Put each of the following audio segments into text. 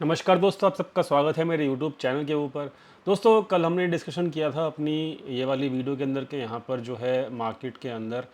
नमस्कार दोस्तों, आप सबका स्वागत है मेरे यूट्यूब चैनल के ऊपर। दोस्तों, कल हमने डिस्कशन किया था अपनी ये वाली वीडियो के अंदर कि यहाँ पर जो है मार्केट के अंदर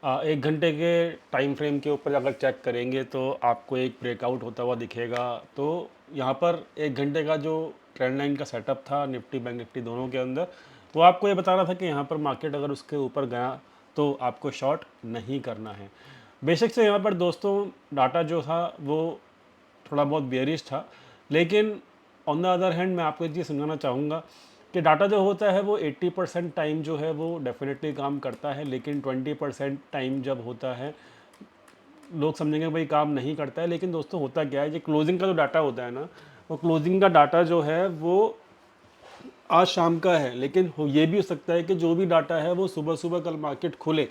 1 घंटे के टाइम फ्रेम के ऊपर अगर चेक करेंगे तो आपको एक ब्रेकआउट होता हुआ दिखेगा। तो यहाँ पर 1 घंटे का जो ट्रेंड लाइन का सेटअप था निफ्टी बैंक निफ्टी दोनों के अंदर, वो आपको ये बता रहा था कि यहाँ पर मार्केट अगर उसके ऊपर गया तो आपको शॉर्ट नहीं करना है। बेशक से यहाँ पर दोस्तों डाटा जो था वो थोड़ा बहुत बेयरिश था, लेकिन ऑन द अदर हैंड मैं आपको एक चीज़ समझाना चाहूँगा कि डाटा जो होता है वो 80% टाइम जो है वो डेफिनेटली काम करता है, लेकिन 20% टाइम जब होता है लोग समझेंगे भाई काम नहीं करता है। लेकिन दोस्तों होता क्या है, ये क्लोजिंग का जो डाटा होता है ना, वो क्लोजिंग का डाटा जो है वो आज शाम का है, लेकिन ये भी हो सकता है कि जो भी डाटा है वो सुबह सुबह कल मार्केट खुले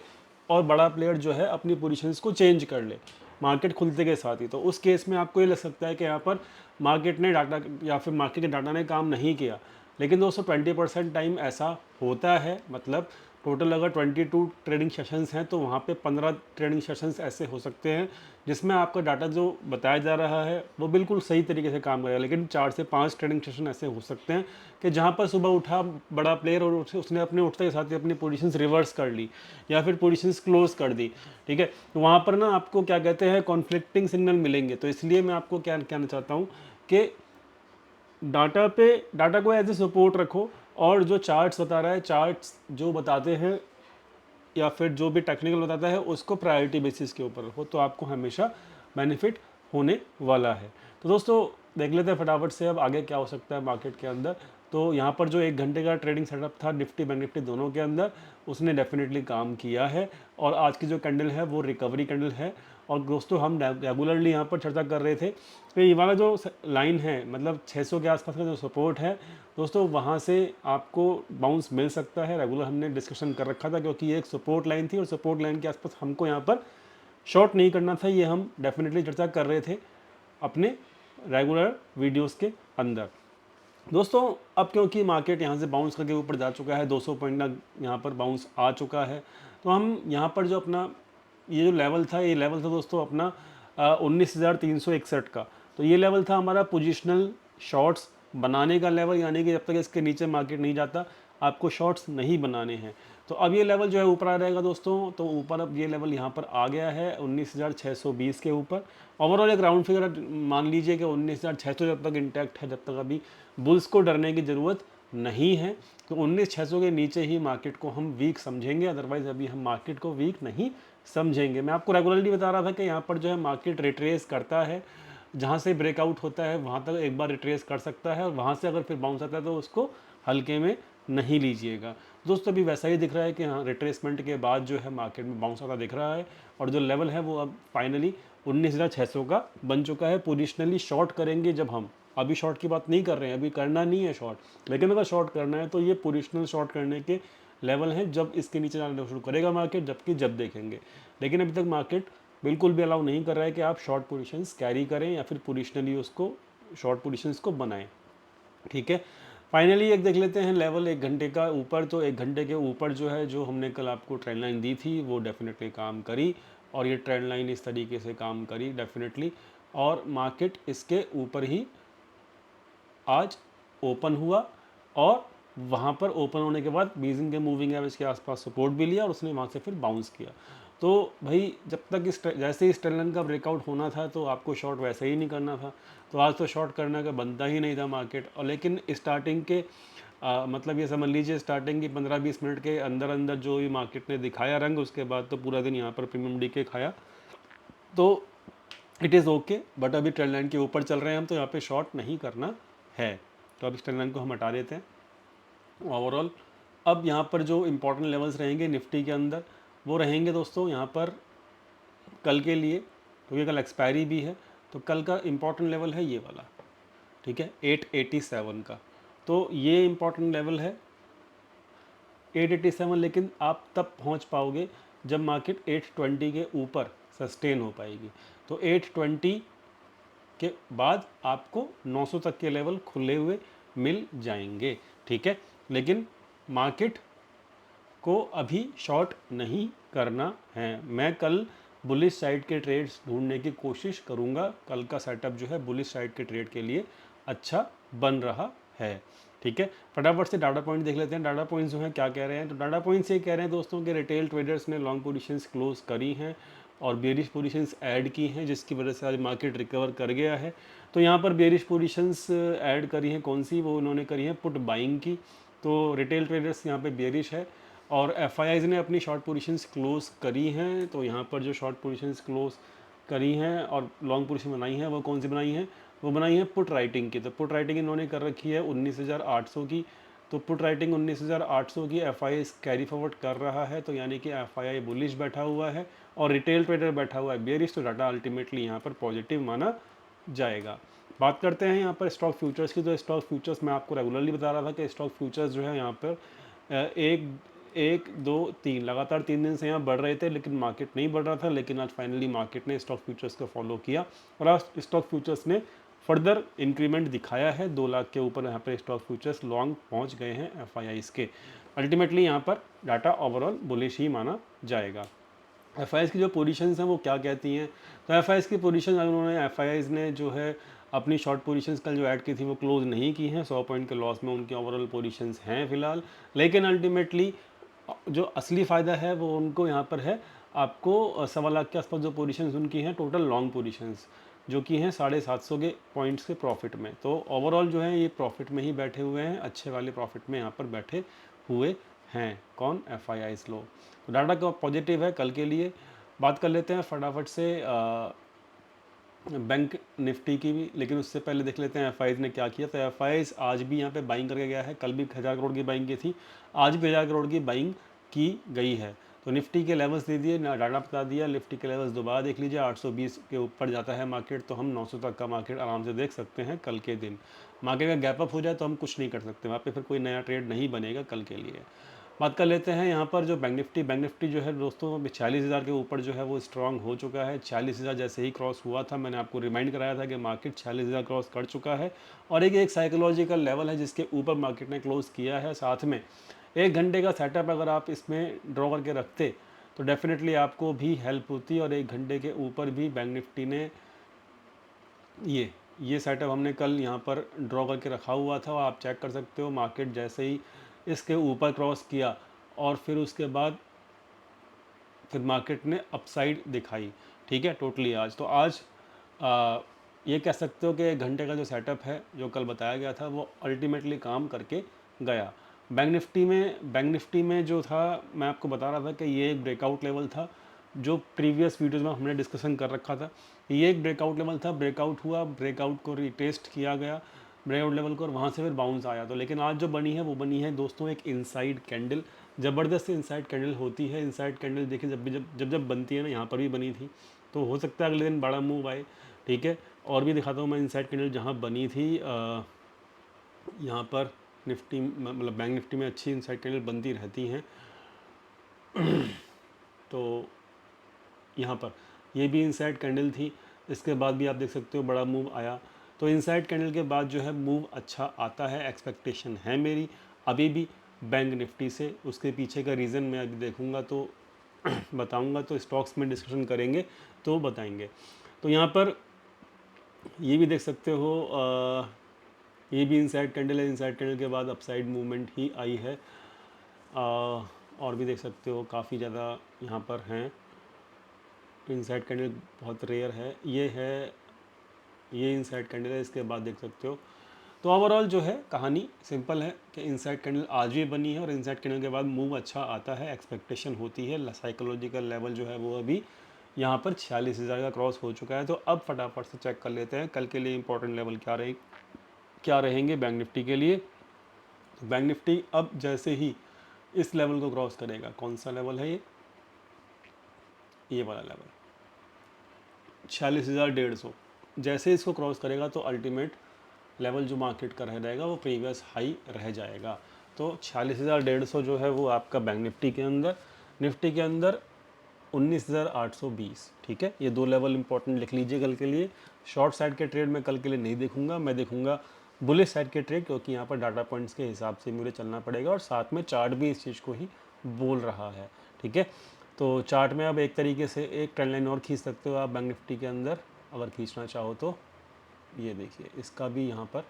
और बड़ा प्लेयर जो है अपनी पोजीशंस को चेंज कर ले मार्केट खुलते के साथ ही। तो उस केस में आपको ये लग सकता है कि यहाँ पर मार्केट ने डाटा या फिर मार्केट के डाटा ने काम नहीं किया। लेकिन दोस्तों 20% टाइम ऐसा होता है, मतलब टोटल अगर 22 ट्रेडिंग सेशंस हैं तो वहाँ पे 15 ट्रेडिंग सेशंस ऐसे हो सकते हैं जिसमें आपका डाटा जो बताया जा रहा है वो बिल्कुल सही तरीके से काम करेगा। लेकिन 4 से 5 ट्रेडिंग सेशन ऐसे हो सकते हैं कि जहाँ पर सुबह उठा बड़ा प्लेयर और उसने अपने उठते के साथ ही अपनी पोजीशंस रिवर्स कर ली या फिर पोजीशंस क्लोज कर दी। ठीक है, तो वहाँ पर ना आपको क्या कहते हैं कॉन्फ्लिक्टिंग सिग्नल मिलेंगे। तो इसलिए मैं आपको क्या कहना चाहता हूँ कि डाटा को एज ए सपोर्ट रखो, और जो चार्ट्स बता रहा है, चार्ट्स जो बताते हैं या फिर जो भी टेक्निकल बताता है उसको प्रायोरिटी बेसिस के ऊपर रखो, तो आपको हमेशा बेनिफिट होने वाला है। तो दोस्तों देख लेते हैं फटाफट से अब आगे क्या हो सकता है मार्केट के अंदर। तो यहाँ पर जो 1 घंटे का ट्रेडिंग सेटअप था निफ्टी बैंक निफ्टी दोनों के अंदर, उसने डेफिनेटली काम किया है और आज की जो कैंडल है वो रिकवरी कैंडल है। और दोस्तों हम रेगुलरली यहाँ पर चर्चा कर रहे थे कि ये वाला जो लाइन है, मतलब 600 के आसपास का जो सपोर्ट है दोस्तों, वहाँ से आपको बाउंस मिल सकता है। रेगुलर हमने डिस्कशन कर रखा था क्योंकि ये एक सपोर्ट लाइन थी और सपोर्ट लाइन के आसपास हमको यहाँ पर शॉर्ट नहीं करना था, ये हम डेफिनेटली चर्चा कर रहे थे अपने रेगुलर वीडियोस के अंदर। दोस्तों अब क्योंकि मार्केट यहाँ से बाउंस करके ऊपर जा चुका है, 200 पॉइंट का यहाँ पर बाउंस आ चुका है, तो हम यहाँ पर जो अपना ये जो लेवल था, ये लेवल था दोस्तों अपना 19,361 का। तो ये लेवल था हमारा पोजिशनल शॉर्ट्स बनाने का लेवल, यानी कि जब तक इसके नीचे मार्केट नहीं जाता आपको शॉर्ट्स नहीं बनाने हैं। तो अब ये लेवल जो है ऊपर आ रहेगा दोस्तों, तो ऊपर अब ये लेवल यहाँ पर आ गया है 19,620 के ऊपर। ओवरऑल एक राउंड फिगर मान लीजिए कि 19,600 जब तक इंटैक्ट है, जब तक अभी बुल्स को डरने की ज़रूरत नहीं है। तो 19,600 के नीचे ही मार्केट को हम वीक समझेंगे, अदरवाइज अभी हम मार्केट को वीक नहीं समझेंगे। मैं आपको रेगुलरली बता रहा था कि यहाँ पर जो है मार्केट रिट्रेस करता है, जहाँ से ब्रेकआउट होता है वहाँ तक एक बार रिट्रेस कर सकता है और वहाँ से अगर फिर बाउंस आता है तो उसको हल्के में नहीं लीजिएगा। दोस्तों अभी वैसा ही दिख रहा है कि हाँ रिट्रेसमेंट के बाद जो है मार्केट में बाउंस आता दिख रहा है और जो लेवल है वो अब फाइनली 19,600 का बन चुका है। पोजिशनली शॉर्ट करेंगे जब हम, अभी शॉर्ट की बात नहीं कर रहे हैं, अभी करना नहीं है शॉर्ट, लेकिन अगर शॉर्ट करना है तो ये पोजिशनल शॉर्ट करने के लेवल हैं जब इसके नीचे जाना शुरू करेगा मार्केट, जबकि जब देखेंगे। लेकिन अभी तक मार्केट बिल्कुल भी अलाउ नहीं कर रहा है कि आप शॉर्ट पोजीशंस कैरी करें या फिर पोजिशनली उसको शॉर्ट पोजीशंस को बनाएं। ठीक है, फाइनली एक देख लेते हैं लेवल 1 घंटे का ऊपर। तो 1 घंटे के ऊपर जो है, जो हमने कल आपको ट्रेंड लाइन दी थी वो डेफिनेटली काम करी और ये ट्रेंड लाइन इस तरीके से काम करी डेफिनेटली, और मार्केट इसके ऊपर ही आज ओपन हुआ और वहाँ पर ओपन होने के बाद बीजिंग के मूविंग एवरेज के आसपास सपोर्ट भी लिया और उसने वहाँ से फिर बाउंस किया। तो भाई जब तक जैसे इस ट्रेंड लाइन का ब्रेकआउट होना था तो आपको शॉर्ट वैसे ही नहीं करना था, तो आज तो शॉर्ट करने का बनता ही नहीं था मार्केट। और लेकिन स्टार्टिंग के मतलब ये समझ लीजिए स्टार्टिंग की 15-20 मिनट के अंदर अंदर जो भी मार्केट ने दिखाया रंग, उसके बाद तो पूरा दिन यहाँ पर प्रीमियम डी के खाया। तो इट इज़ ओके, बट अभी ट्रेंड लाइन के ऊपर चल रहे हैं हम, तो यहाँ पे शॉर्ट नहीं करना है। तो अब इस ट्रेंड लाइन को हम हटा देते हैं। ओवरऑल अब यहाँ पर जो इंपॉर्टेंट लेवल्स रहेंगे निफ्टी के अंदर वो रहेंगे दोस्तों यहाँ पर कल के लिए, क्योंकि कल एक्सपायरी भी है। तो कल का इंपॉर्टेंट लेवल है ये वाला, ठीक है, 887 का। तो ये इंपॉर्टेंट लेवल है 887, लेकिन आप तब पहुंच पाओगे जब मार्केट 820 के ऊपर सस्टेन हो पाएगी। तो 820 के बाद आपको 900 तक के लेवल खुले हुए मिल जाएंगे। ठीक है, लेकिन मार्केट को अभी शॉर्ट नहीं करना है। मैं कल बुलिश साइड के ट्रेड्स ढूंढने की कोशिश करूँगा। कल का सेटअप जो है बुलिश साइड के ट्रेड के लिए अच्छा बन रहा है। ठीक है, फटाफट से डाटा पॉइंट देख लेते हैं। डाटा पॉइंट्स जो हैं क्या कह रहे हैं, तो डाटा पॉइंट्स ये कह रहे हैं दोस्तों कि रिटेल ट्रेडर्स ने लॉन्ग पोजीशंस क्लोज करी हैं और बेरिश पोजीशंस ऐड की हैं, जिसकी वजह से आज मार्केट रिकवर कर गया है। तो यहाँ पर बेरिश पोजीशंस ऐड करी हैं, कौन सी, वो उन्होंने करी है पुट बाइंग की। तो रिटेल ट्रेडर्स यहाँ पे बेरिश है और एफआईआईज ने अपनी शॉर्ट पोजीशंस क्लोज करी हैं। तो यहाँ पर जो शॉर्ट पोजीशंस क्लोज करी हैं और लॉन्ग पोजीशन बनाई हैं, वो कौन सी बनाई हैं, वो बनाई है पुट राइटिंग की। तो पुट राइटिंग इन्होंने कर रखी है 19,800 की। तो पुट राइटिंग 19,800 की एफआईआई कैरी फॉरवर्ड कर रहा है, तो यानी कि एफआईआई बुलिश बैठा हुआ है और रिटेल ट्रेडर बैठा हुआ है बेरिश। तो डाटा अल्टीमेटली यहाँ पर पॉजिटिव माना जाएगा। बात करते हैं यहाँ पर स्टॉक फ्यूचर्स की। तो स्टॉक फ्यूचर्स मैं आपको रेगुलरली बता रहा था कि स्टॉक फ्यूचर्स जो है यहाँ पर एक दो तीन लगातार 3 दिन से यहाँ बढ़ रहे थे, लेकिन मार्केट नहीं बढ़ रहा था। लेकिन आज फाइनली मार्केट ने स्टॉक फ्यूचर्स को फॉलो किया और आज स्टॉक फ्यूचर्स ने फर्दर इंक्रीमेंट दिखाया है। 2 लाख के ऊपर यहाँ पर स्टॉक फ्यूचर्स लॉन्ग पहुँच गए हैं एफआईआईज के। अल्टीमेटली यहाँ पर डाटा ओवरऑल बुलिश ही माना जाएगा। एफआईआईज की जो पोजीशंस हैं वो क्या कहती हैं, तो एफआईआईज की पोजीशन उन्होंने एफआईआईज ने जो है अपनी शॉर्ट पोजीशंस कल जो ऐड की थी वो क्लोज नहीं की हैं। 100 पॉइंट के लॉस में उनकी ओवरऑल पोजीशंस हैं फिलहाल। लेकिन अल्टीमेटली जो असली फ़ायदा है वो उनको यहाँ पर है, आपको 1.25 लाख के आसपास जो पोजीशंस उनकी हैं टोटल लॉन्ग पोजीशंस, जो कि हैं 750 के पॉइंट्स के प्रॉफिट में। तो ओवरऑल जो है ये प्रॉफिट में ही बैठे हुए हैं, अच्छे वाले प्रॉफिट में यहाँ पर बैठे हुए हैं। कौन, एफआईआईज लोग। तो डाटा का पॉजिटिव है कल के लिए। बात कर लेते हैं फटाफट से बैंक निफ्टी की भी, लेकिन उससे पहले देख लेते हैं एफआईआईज ने क्या किया। तो एफआईआईज आज भी यहाँ पे बाइंग करके गया है। कल भी 1000 करोड़ की बाइंग की थी, आज भी 1000 करोड़ की बाइंग की गई है। तो निफ्टी के लेवल्स दे दिए, डाटा बता दिया। निफ्टी के लेवल्स दोबारा देख लीजिए, 820 के ऊपर जाता है मार्केट तो हम 900 तक का मार्केट आराम से देख सकते हैं कल के दिन। मार्केट का गैप अप हो जाए तो हम कुछ नहीं कर सकते, वहाँ पे फिर कोई नया ट्रेड नहीं बनेगा कल के लिए। बात कर लेते हैं यहाँ पर जो बैंक निफ्टी जो है दोस्तों 46,000 के ऊपर जो है वो स्ट्रांग हो चुका है। 46,000 जैसे ही क्रॉस हुआ था, मैंने आपको रिमाइंड कराया था कि मार्केट 46,000 क्रॉस कर चुका है और एक साइकोलॉजिकल लेवल है जिसके ऊपर मार्केट ने क्लोज किया है। साथ में 1 घंटे का सेटअप अगर आप इसमें ड्रॉ करके रखते तो डेफिनेटली आपको भी हेल्प होती। और 1 घंटे के ऊपर भी बैंक निफ्टी ने ये सेटअप हमने कल यहाँ पर ड्रॉ करके रखा हुआ था और आप चेक कर सकते हो। मार्केट जैसे ही इसके ऊपर क्रॉस किया और फिर उसके बाद फिर मार्केट ने अपसाइड दिखाई। ठीक है, टोटली आज तो आज ये कह सकते हो कि 1 घंटे का जो सेटअप है जो कल बताया गया था वो अल्टीमेटली काम करके गया। बैंक निफ्टी में जो था, मैं आपको बता रहा था कि ये एक ब्रेकआउट लेवल था जो प्रीवियस वीडियोज़ में हमने डिस्कशन कर रखा था। ये एक ब्रेकआउट लेवल था, ब्रेकआउट हुआ, ब्रेकआउट को रिटेस्ट किया गया ब्रेकआउट लेवल को और वहाँ से फिर बाउंस आया। तो लेकिन आज जो बनी है वो बनी है दोस्तों एक इनसाइड कैंडल, ज़बरदस्त इनसाइड कैंडल होती है। इनसाइड कैंडल देखिए जब बनती है ना, यहाँ पर भी बनी थी, तो हो सकता है अगले दिन बड़ा मूव आए। ठीक है, और भी दिखाता हूँ मैं इनसाइड कैंडल जहाँ बनी थी। यहाँ पर निफ्टी मतलब बैंक निफ्टी में अच्छी इनसाइड कैंडल बनती रहती हैं। तो यहाँ पर ये भी इनसाइड कैंडल थी, इसके बाद भी आप देख सकते हो बड़ा मूव आया। तो इनसाइड कैंडल के बाद जो है मूव अच्छा आता है, एक्सपेक्टेशन है मेरी अभी भी बैंक निफ्टी से। उसके पीछे का रीज़न मैं अभी देखूँगा तो बताऊँगा, तो स्टॉक्स में डिस्कशन करेंगे तो बताएंगे। तो यहाँ पर ये भी देख सकते हो, ये भी इनसाइड कैंडल है। इनसाइड कैंडल के बाद अपसाइड मूवमेंट ही आई है। और भी देख सकते हो काफ़ी ज़्यादा यहाँ पर हैं। इनसाइड कैंडल बहुत रेयर है, ये इनसाइड कैंडल है, इसके बाद देख सकते हो। तो ओवरऑल जो है कहानी सिंपल है कि इनसाइड कैंडल आज भी बनी है और इनसाइड कैंडल के बाद मूव अच्छा आता है, एक्सपेक्टेशन होती है। साइकोलॉजिकल लेवल जो है वो अभी यहाँ पर 46,000 का क्रॉस हो चुका है। तो अब फटाफट से चेक कर लेते हैं कल के लिए इंपॉर्टेंट लेवल क्या रहेंगे बैंक निफ्टी के लिए। तो बैंक निफ्टी अब जैसे ही इस लेवल को क्रॉस करेगा, कौन सा लेवल है ये वाला लेवल 46,150, जैसे इसको क्रॉस करेगा तो अल्टीमेट लेवल जो मार्केट का रह जाएगा वो प्रीवियस हाई रह जाएगा। तो 46,150 जो है वो आपका बैंक निफ्टी के अंदर 19,820। ठीक है, ये 2 लेवल इंपॉर्टेंट लिख लीजिए कल के लिए। शॉर्ट साइड के ट्रेड में कल के लिए नहीं देखूंगा, मैं देखूंगा बुलिश साइड के ट्रेड, क्योंकि यहाँ पर डाटा पॉइंट्स के हिसाब से मुझे चलना पड़ेगा और साथ में चार्ट भी इस चीज़ को ही बोल रहा है। ठीक है, तो चार्ट में अब एक तरीके से एक ट्रेंड लाइन और खींच सकते हो आप बैंक निफ्टी के अंदर, अगर खींचना चाहो तो। ये देखिए इसका भी यहाँ पर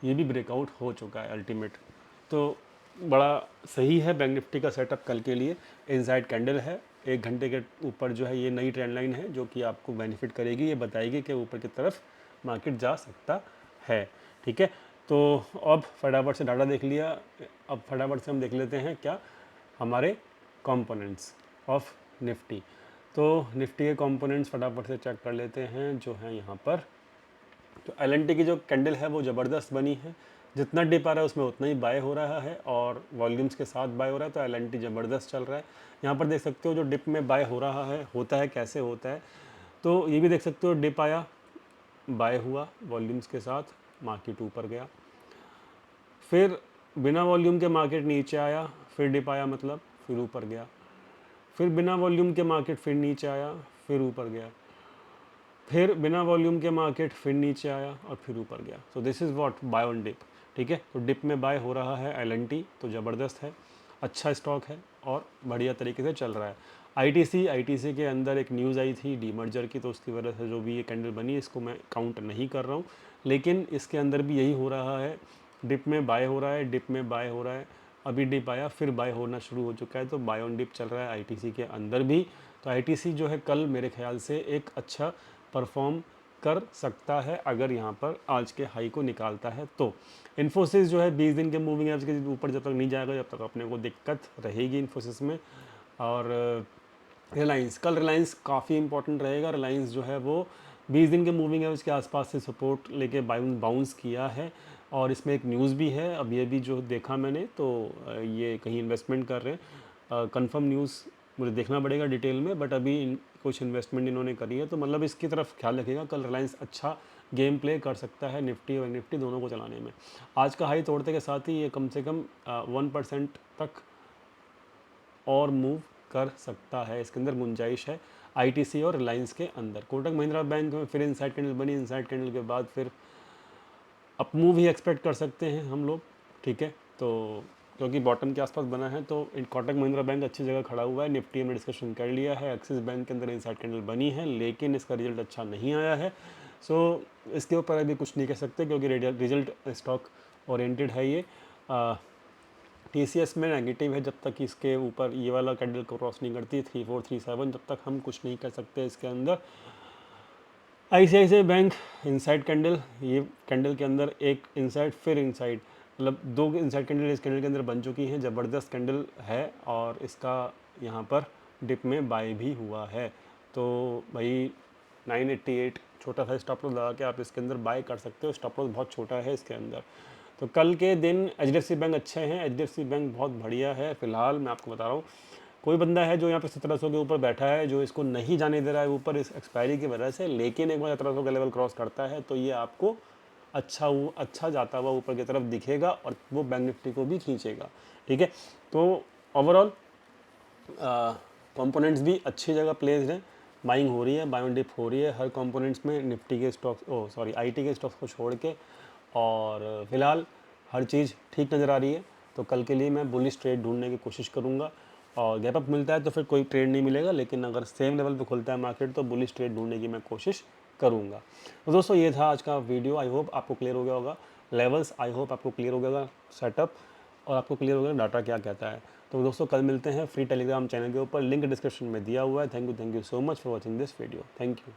ये भी ब्रेकआउट हो चुका है अल्टीमेट। तो बड़ा सही है बैंक निफ्टी का सेटअप कल के लिए। इनसाइड कैंडल है, 1 घंटे के ऊपर जो है ये नई ट्रेंड लाइन है जो कि आपको बेनिफिट करेगी, ये बताएगी कि ऊपर की तरफ मार्केट जा सकता है। ठीक है, तो अब फटाफट से डाटा देख लिया, अब फटाफट से हम देख लेते हैं क्या हमारे कंपोनेंट्स ऑफ निफ्टी। तो निफ्टी के कंपोनेंट्स फटाफट से चेक कर लेते हैं जो है यहाँ पर। तो एल की जो कैंडल है वो ज़बरदस्त बनी है, जितना डिप आ रहा है उसमें उतना ही बाय हो रहा है और वॉल्यूम्स के साथ बाय हो रहा है, तो एल ज़बरदस्त चल रहा है। यहाँ पर देख सकते हो जो डिप में बाय हो रहा है होता है कैसे होता है, तो ये भी देख सकते हो डिप आया, बाय हुआ वॉल्यूम्स के साथ, मार्केट ऊपर गया, फिर बिना वॉल्यूम के मार्केट नीचे आया, फिर डिप आया मतलब फिर ऊपर गया, फिर बिना वॉल्यूम के मार्केट फिर नीचे आया, फिर ऊपर गया, फिर बिना वॉल्यूम के मार्केट फिर नीचे आया और फिर ऊपर गया। So this is what by on dip. ठीक है, तो डिप में बाय हो रहा है एल, तो ज़बरदस्त है, अच्छा स्टॉक है और बढ़िया तरीके से चल रहा है। आईटीसी के अंदर एक न्यूज़ आई थी डीमर्जर की, तो उसकी वजह से जो भी ये कैंडल बनी इसको मैं काउंट नहीं कर रहा हूँ, लेकिन इसके अंदर भी यही हो रहा है, डिप में बाय हो रहा है, डिप में बाय हो रहा है, अभी डिप आया फिर बाय होना शुरू हो चुका है, तो बाय ऑन डिप चल रहा है आईटीसी के अंदर भी। तो आईटीसी जो है कल मेरे ख्याल से एक अच्छा परफॉर्म कर सकता है अगर यहाँ पर आज के हाई को निकालता है तो। इन्फोसिस जो है 20 दिन के मूविंग एवरेज के ऊपर जब तक नहीं जाएगा जब तक अपने को दिक्कत रहेगी इन्फोसिस में। और रिलायंस, कल रिलायंस काफ़ी इंपॉर्टेंट रहेगा। रिलायंस जो है वो 20 दिन के मूविंग एवरेज के आसपास से सपोर्ट लेके बाउंस किया है और इसमें एक न्यूज़ भी है, अब ये भी जो देखा मैंने तो ये कहीं इन्वेस्टमेंट कर रहे हैं, कंफर्म न्यूज़ मुझे देखना पड़ेगा डिटेल में, बट अभी कुछ इन्वेस्टमेंट इन्होंने करी है, तो मतलब इसकी तरफ ख्याल रखिएगा। कल रिलायंस अच्छा गेम प्ले कर सकता है निफ्टी और निफ्टी दोनों को चलाने में। आज का हाई तोड़ते के साथ ही ये कम से कम 1% तक और मूव कर सकता है, इसके अंदर गुंजाइश है आईटीसी और रिलायंस के अंदर। कोटक महिंद्रा बैंक में फिर इनसाइड कैंडल बनी, इनसाइड कैंडल के बाद फिर अप मूव ही एक्सपेक्ट कर सकते हैं हम लोग। ठीक है, तो क्योंकि बॉटम के आसपास बना है तो कोटक महिंद्रा बैंक अच्छी जगह खड़ा हुआ है। निफ्टी में डिस्कशन कर लिया है, एक्सिस बैंक के अंदर इनसाइड कैंडल बनी है लेकिन इसका रिजल्ट अच्छा नहीं आया है। सो इसके ऊपर अभी कुछ नहीं कह सकते क्योंकि रिजल्ट स्टॉक ओरिएंटेड है ये। टीसीएस में नेगेटिव है, जब तक इसके ऊपर ये वाला कैंडल को क्रॉस नहीं करती 3437 जब तक हम कुछ नहीं कर सकते इसके अंदर। आईसीआईसीआई बैंक इनसाइड कैंडल, ये कैंडल के अंदर एक इनसाइड फिर इनसाइड, मतलब 2 इनसाइड कैंडल इस कैंडल के अंदर बन चुकी हैं, ज़बरदस्त कैंडल है और इसका यहाँ पर डिप में बाय भी हुआ है। तो भाई 988 छोटा सा स्टॉप लॉस लगा के आप इसके अंदर बाय कर सकते हो, स्टॉप लॉस बहुत छोटा है इसके अंदर। तो कल के दिन एचडीएफसी बैंक अच्छे हैं, एचडीएफसी बैंक बहुत बढ़िया है। फिलहाल मैं आपको बता रहा हूँ, कोई बंदा है जो यहाँ पे 1700 के ऊपर बैठा है जो इसको नहीं जाने दे रहा है ऊपर इस एक्सपायरी की वजह से, लेकिन एक बार 1700 का लेवल क्रॉस करता है तो ये आपको अच्छा जाता हुआ ऊपर की तरफ दिखेगा और वो बैंक निफ्टी को भी खींचेगा। ठीक है, तो ओवरऑल कंपोनेंट्स भी अच्छी जगह प्लेस्ड हैं, बाइंग हो रही है, बाय ऑन डिप हो रही है हर कंपोनेंट्स में, निफ्टी के स्टॉक्स आईटी के स्टॉक्स को छोड़ के, और फिलहाल हर चीज़ ठीक नज़र आ रही है। तो कल के लिए मैं बुलिश ट्रेड ढूंढने की कोशिश करूँगा और गैप अप मिलता है तो फिर कोई ट्रेड नहीं मिलेगा, लेकिन अगर सेम लेवल पे खुलता है मार्केट तो बुलिश ट्रेड ढूंढने की मैं कोशिश करूँगा। तो दोस्तों ये था आज का वीडियो, आई होप आपको क्लियर हो गया होगा लेवल्स, आई होप आपको क्लियर हो गया होगा सेटअप और आपको क्लियर हो गया डाटा क्या कहता है। तो दोस्तों कल मिलते हैं फ्री टेलीग्राम चैनल के ऊपर, लिंक डिस्क्रिप्शन में दिया हुआ है। Thank you so much for watching this video, thank you.